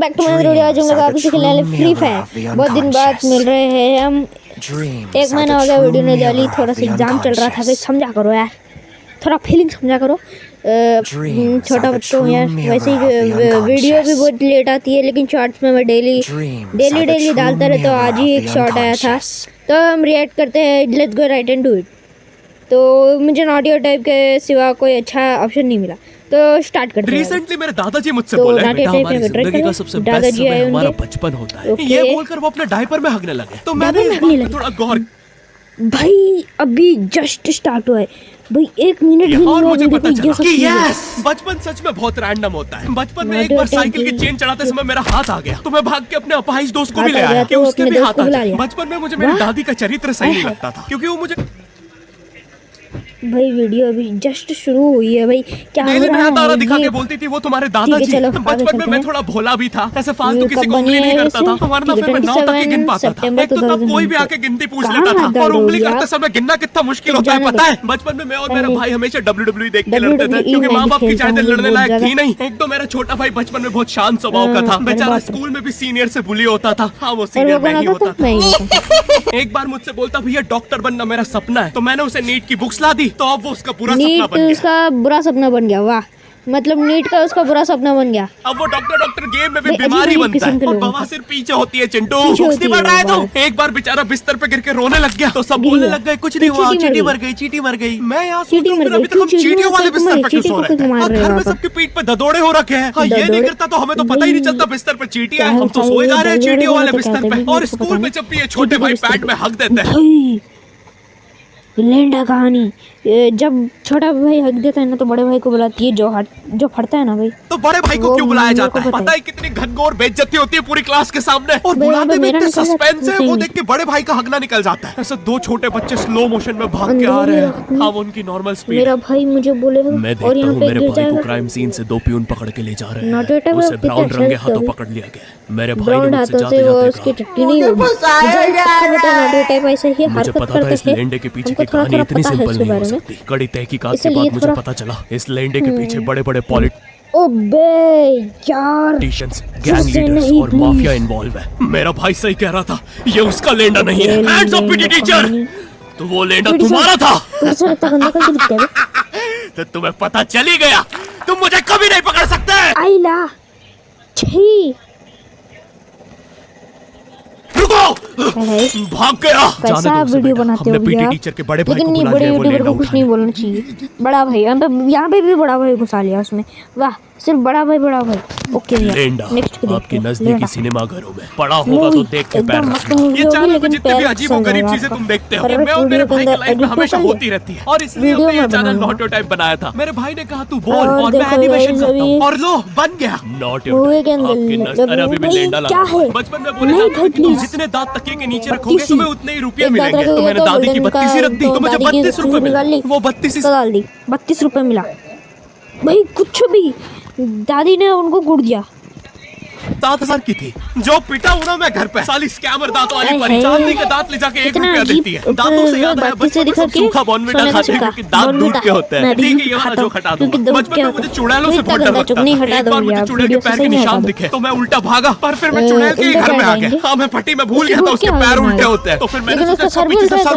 Back to my video. आज हम लोग आपसे खेलने वाले फ्री फायर। बहुत दिन बाद मिल रहे हैं हम। एक महीना हो गया वीडियो नहीं डाली, थोड़ा सा एग्जाम चल रहा था। भाई समझा करो यार, थोड़ा फीलिंग समझा करो। छोटा बच्चों यार, वैसे ही वीडियो भी बहुत लेट आती है, लेकिन शॉर्ट्स में मैं डेली डालता रहता हूँ। आज ही एक शॉर्ट आया था, तो हम रिएक्ट करते हैं। Let's go right and do it. तो मुझे ऑडियो टाइप के सिवा कोई अच्छा ऑप्शन नहीं मिला, तो स्टार्ट करते हैं। रिसेंटली मेरे दादाजी मुझसे बोले बेटा हमारी जिंदगी का सबसे बेस्ट समय हमारा बचपन होता है। ये बोलकर वो अपने डायपर में हगने लगे, तो मैंने इस बात पे थोड़ा गौर। भाई अभी जस्ट स्टार्ट हुआ है भाई, 1 मिनट भी नहीं और हुआ। मुझे पता चला कि यस, बचपन सच में बहुत रैंडम होता है। बचपन में एक बार साइकिल की चेन चढ़ाते समय मेरा हाथ आ गया, तो मैं भाग के अपने अपाहिज दोस्त को भी ले आया कि उसके भी हाथ आ जाए। बचपन में मुझे मेरी दादी का चरित्र सही नहीं लगता था, क्योंकि वो मुझे भाई वीडियो अभी जस्ट शुरू हुई है भाई, क्या हो रहा है? तारा दिखा के बोलती थी वो तुम्हारे दादाजी। बचपन में मैं थोड़ा भोला भी था, ऐसे फालतू किसी को उंगली नहीं करता था, वरना फिर मैं 9 तक ही गिन पाता था। एक तो तब कोई भी आके गिनती पूछ लेता था, और उंगली करते समय गिनना कितना मुश्किल होता है पता है। बचपन में मैं और मेरा भाई हमेशा WWE देख के लड़ते थे, क्योंकि माँ बाप की चाहते लड़ने लायक थी नहीं। एक तो मेरा छोटा भाई बचपन में बहुत शांत स्वभाव का था, बेचारा स्कूल में भी सीनियर से बुली होता था। हाँ, वो सीनियर में ही होता था। एक बार मुझसे बोलता भैया डॉक्टर बनना मेरा सपना है, तो मैंने उसे नीट की बुक्स ला दी, तो अब वो उसका नीट उसका बुरा सपना बन गया। वाह, मतलब नीट का उसका बुरा सपना बन गया। अब वो डॉक्टर गेम में भी बीमारी बनता है, और बवासीर पीछे होती है। चिंटू बुक्स नहीं पढ़ रहा है तो। एक बार बेचारा बिस्तर पे गिर के रोने लग गया, तो सब बोलने लग गए कुछ नहीं हुआ, चींटी मर गई। मैं यहाँ सोच रहा हूँ अभी तक हम चींटियों वाले बिस्तर पे क्यों सो रहे हैं, और घर में सबकी पीठ पे ददोड़े हो रखे हैं। हाँ, ये नहीं गिरता तो हमें तो पता ही नहीं चलता बिस्तर पे चींटी है। हम तो सोए जा रहे हैं चींटियों वाले बिस्तर पे। और स्कूल में जब भी ये छोटे भाई पैड में हक देते हैं, लेंडा कहानी। जब छोटा भाई हक देता है ना, तो बड़े भाई को बुलाती है जो फटता है ना भाई। तो बड़े भाई को क्यों बुलाया जाता है? पता है कितनी घनघोर बेइज्जती होती है पूरी क्लास के सामने, और बुलाते भी इतने सस्पेंस है। वो देख के बड़े भाई का हगना निकल जाता है। ऐसे 2 छोटे बच्चे स्लो मोशन में भाग के आ रहे हैं। हाँ, उनकी नॉर्मल स्पीड। मेरा भाई मुझे बोले मैं देखता हूँ मेरे भाई को क्राइम सीन से 2 पियून पकड़ के ले जा रहे हैं। उसे ब्राउन रंगे हाथों पकड़ लिया गया। मेरे भाई ने मुझसे जाते उसकी टट्टी नहीं होगी। मुझे पता था इस लेंडे के पीछे की कहानी इतनी सिंपल नहीं हो सकती। कड़ी तहकीकात के बाद मुझे पता चला इस लेंडे के पीछे बड़े-बड़े पॉलिटिशियंस, गैंग लीडर्स और माफिया इन्वॉल्व है। मेरा भाई सही कह रहा था, ये उसका लेंडा नहीं है। हैंड्स अप पीटी टीचर, तो वो लेंडा तुम्हारा था। तो तुम्हें पता चल ही गया, तुम मुझे कभी नहीं पकड़ सकते। आइला छी, भाग गया। कैसा वीडियो बनाते हो भैया? टीचर के बड़े भाई लेकिन बड़े यूट्यूबर को कुछ नहीं बोलना चाहिए। बड़ा भाई यहाँ पे भी बड़ा भाई घुसा लिया उसमें। वाह, सिर्फ बड़ा भाई। ओके लेंडा आपके नजदीकी सिनेमा घरों में पड़ा होगा, तो देख के पैर रखना। ये चैनल पे जितनी भी अजीब और गरीब चीजें तुम देखते हो, मैं और मेरे भाई की लाइफ में हमेशा होती रहती है, और इसलिए हमने ये चैनल नॉट योर टाइप बनाया था। मेरे भाई ने कहा तू बोल, और मैं एनिमेशन करता हूं, और लो बन गया नॉट योर टाइप। अरे अभी भी लेंडा लगा। बचपन में बोले जाते थे तुम जितने दांत तकिए के नीचे रखोगे तुम्हें उतने ही रुपये मिलेंगे। तो मैंने दादी की 32 रख दी, तो मुझे 32 रुपए मिले। वो 32 रुपए मिला भाई। कुछ भी दादी ने उनको गुड़ दिया। 7,000 की थी, जो पिटा हूं ना मैं घर पे। साली स्कैमर दांत वाली परी, चांदी के दांत ले जाके 1 रुपया देती है। दांतों से याद आया, बचपन में सब सूखा बॉर्नविटा खाते हैं क्योंकि दांत दूध के होते हैं। ठीक है, ये वाला जो हटा दूं। बचपन में मुझे चुड़ैलों से बहुत डर लगता था। एक बार मुझे चुड़ैल के पैर के निशान दिखे, तो मैं उल्टा भागा, पर फिर मैं चुड़ैल के घर में आ गया। हाँ, मैं फटी में भूल गया था उसके पैर उल्टे होते हैं, तो फिर मैंने सोचा सर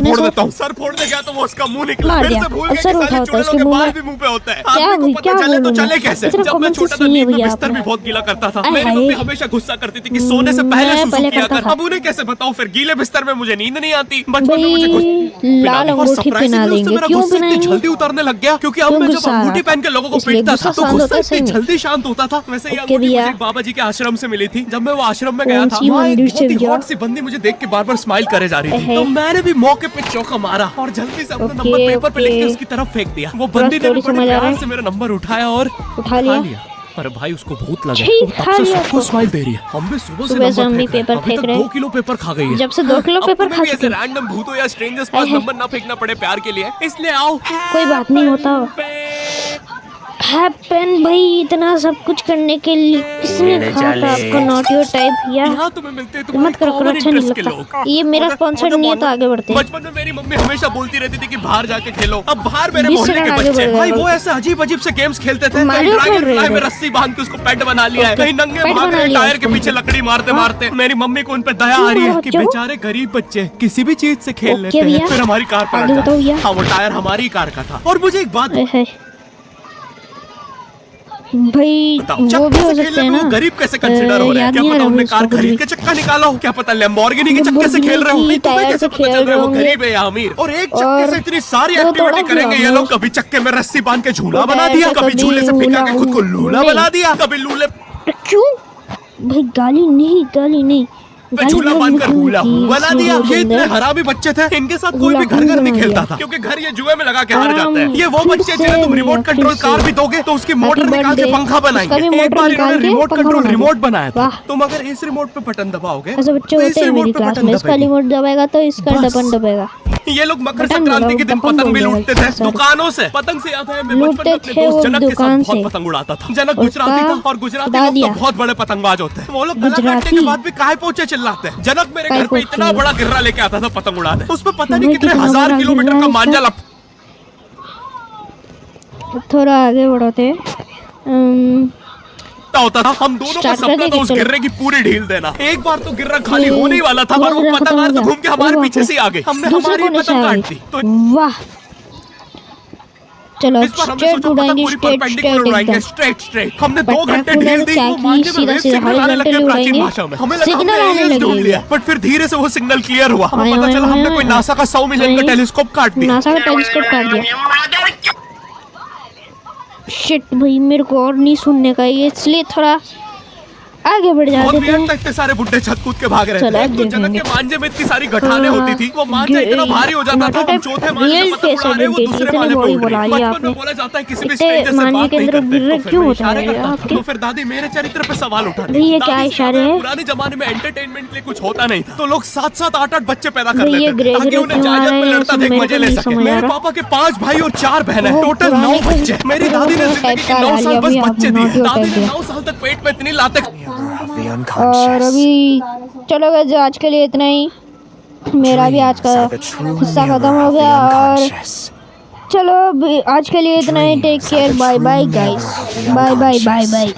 फोड़ देता हूँ। सर फोड़ने गया तो वो उसका मुंह निकला। फिर से भूल गया कि साले चुड़ैलों के बाल भी मुंह पे होते हैं। आपको पता चले तो चले कैसे? जब मैं छोटा था नींद में बिस्तर भी बहुत गीला करता था। मेरी मम्मी हमेशा गुस्सा करती थी कि सोने से पहले सुसु किया कर। अब उन्हें कैसे बताऊं, फिर गीले बिस्तर में मुझे नींद नहीं आती। बचपन में मुझे लाल अंगूठी पहना देंगे। क्यों इतनी जल्दी उतरने लग गया? क्योंकि अब मैं जब अंगूठी पहन के लोगों को पीटता था तो गुस्सा इतनी जल्दी शांत होता था। वैसे ये अंगूठी मुझे बाबा जी के आश्रम से मिली थी। जब मैं वो आश्रम में गया था, वहाँ एक बहुत ही हॉट सी बंदी मुझे देख के बार-बार स्माइल करे जा रही थी, तो मैंने भी मौके पे चौका मारा और जल्दी से अपना नंबर पेपर पे लिख के उसकी तरफ फेंक दिया। वो बंदी ने बड़े प्यार से मेरा नंबर उठाया और उठा लिया। अरे भाई, उसको भूत लगा, तब से सबको स्माइल दे रही है। हम भी सुबह से नंबर पेपर फेंक रहे हैं। 2 किलो पेपर खा गई है। जब से 2 किलो पेपर खा ऐसे रैंडम भूतों या स्ट्रेंजर्स पास नंबर ना फेंकना पड़े प्यार के लिए, इसलिए आओ। कोई बात नहीं होता। हैपन भाई, इतना सब कुछ करने के लिए किसने कहा था आपको नॉट योर टाइप यार? यहाँ तुम्हें मिलते हैं मत करो करो, अच्छा नहीं लगता। ये मेरा स्पॉन्सर नहीं है तो आगे बढ़ते हैं। बचपन में मेरी मम्मी हमेशा बोलती रहती थी कि बाहर जाके खेलो। अब बाहर मेरे 20 मोहल्ले के सेकंड आगे बच्चे बढ़ भाई गया। वो ऐसे अजीब अजीब से गेम्स खेलते थे। कहीं मारियो ड्रैगन खेल रहे फ्लाई में थे। रस्सी बांध के उसको पेट बना लिया है, कहीं नंगे पेट भाग बना रहे लिया टायर के उसको। पीछे लकड़ी मारते मारते। मेरी मम्मी को उन पे दया क्यों आ रही है मारा कि बच्चों? बेचारे गरीब बच्चे किसी भी चीज से खेल ओके लेते हैं। भैया। फिर हमारी कार पर आगे आ बताओ भैया। जाता। हाँ वो टायर हमारी कार का था। और मुझे एक बात भाई बताओ, वो भी चक्के हो से सकते खेलने हैं में ना, वो गरीब कैसे कंसिडर हो रहे हैं? याद क्या नहीं आ पता रहा उनने मुझे कार उसका खरीद कुछ के चक्का निकाला हो, क्या पता लैम्बोर्गिनी के चक्के से खेल रहे हो। नहीं तुम्हें टायर कैसे से पता चल खेल रहा है वो रहे गरीब है या अमीर? और एक चक्के और से इतनी सारी वो एक्टिविटी थोड़ा करेंगे ये लोग। कभी चक्के में रस्सी बांध के झूला बना दिया, कभी झूले से फिका के खुद को लूला बना दिया, कभी लूले क्यों भाई? गाली नहीं पे झूला बांध कर हुला बना दिया। ये इतने हरामी बच्चे थे, इनके साथ कोई भी घर नहीं खेलता था क्योंकि घर ये जुए में लगा के हार जाते हैं। ये वो बच्चे जिन्हें तुम रिमोट कंट्रोल कार भी दोगे तो उसकी मोटर निकाल के पंखा बनाएंगे। एक बार इन्होंने रिमोट कंट्रोल रिमोट बनाया था। तुम अगर इस रिमोट पे बटन दबाओगे ऐसे बच्चे तो होते इस हैं मेरी रिमोट पे क्लास बटन में, इसका दबाएगी। रिमोट दबाएगा तो इसका बटन दबाएगा। ये लोग मकर बटन संक्रांति के दबाओ, दिन बटन पतंग भी बोल लूटते देगा थे दुकानों से। पतंग से याद है मैं बचपन में अपने थे वो दोस्त जनक के साथ दुकान बहुत से। पतंग उड़ाता था। जनक उसका गुजराती था और गुजराती बता लोग तो दिया। बहुत बड़े पतंगबाज होते हैं। वो लोग गला काटने गुजराती। के बाद भी काहे पोचे चिल्लाते हैं। जनक मेरे काहे घर पे इतना पोचे? बड़ा गिर्रा लेके आता था पतंग उड़ाने। उस पे पता नहीं भाई कितने कितना 1000 बड़ा किलोमीटर गिर्रा का है मांझा इसका। थोड़ा आगे बढ़ते होता था। हम दोनों का स्टार्ट कर सपना देंगे, था उस चलो। गिर्रे की पूरी ढील देना। एक बार तो गिर्रा खाली ये होने ही वाला था पूरा और वो गिर्रा पतंग खत्म हो तो गया। घूम के हमारे वाह, पीछे से आ गई। हमने दूसरे हमारी कोने से पतंग आ काट गई। दी। तो वाह, चलो इस बार हमने स्ट्रेट सोचा पतंग उड़ाएंगे, पूरी स्ट्रेट परपेंडिकुलर स्ट्रेट उड़ाएंगे, एकदम। स्ट्रेट। हमने 2 घंटे परपेंडिकुलर ढील दी। क्या वो कि मांझे में सीधा वेव सीधा सिग्नल आने लग गए प्राचीन हॉरिजॉन्टली भाषा में। हमें लगा सिग्नल हमने आने aliens ढूंढ लगे। लिया। बट फिर धीरे से वो सिग्नल क्लियर हुआ। हमें पता चला हमने कोई नासा का 100 मिलियन का टेलीस्कोप काट दिया। नासा का टेलीस्कोप काट दिया। शिट भाई, मेरे को और नहीं सुनने का ये, इसलिए थोड़ा आगे बढ़ बहुत जाते वियर्ड थे। था, इतने सारे बुड्ढे छत कूद के भाग रहे चलो, थे। अब एक तो जनक देखेंगे। के मांझे में इतनी सारी गठाने होती थी। वो मांझा इतना भारी हो जाता था हम चौथे माले से पतंग उड़ा रहे, वो दूसरे माले पे उड़ रही। बचपन में बोला जाता है किसी भी इतने स्ट्रेंजर से मांझे बात के नहीं अंदर करते। गिर्रे तो फिर क्यों मैं होता इशारे है करता था। आपके? तो फिर दादी मेरे चरित्र पे सवाल उठाती। भाई, ये क्या दादी से इशारे कहता है, हैं? पुराने जमाने में एंटरटेनमेंट के लिए कुछ होता नहीं था तो लोग 7-7 8-8 बच्चे पैदा कर भाई, ये लेते थे ग्रे ताकि ग्रे उन्हें क्यों आ जायदाद रहे में हैं? लड़ता सब देख मेरे मजे को ले नहीं सके। समझ आ मेरे रहा। पापा के 5 भाई और 4 बहनें, वो टोटल पुराने 9 के बच्चे। मेरी वो दादी ने टाइप जिंदगी के का 9 साल आ बस गया, बच्चे अभी दिए। आप दादी नोट ने कर 9 साल तक पेट में इतनी लाते। और अभी चलो गाइस, आज के लिए इतना ही। मेरा भी आज का हिस्सा खत्म हो गया और चलो आज के लिए इतना ही। Take care, bye bye guys, bye bye bye bye.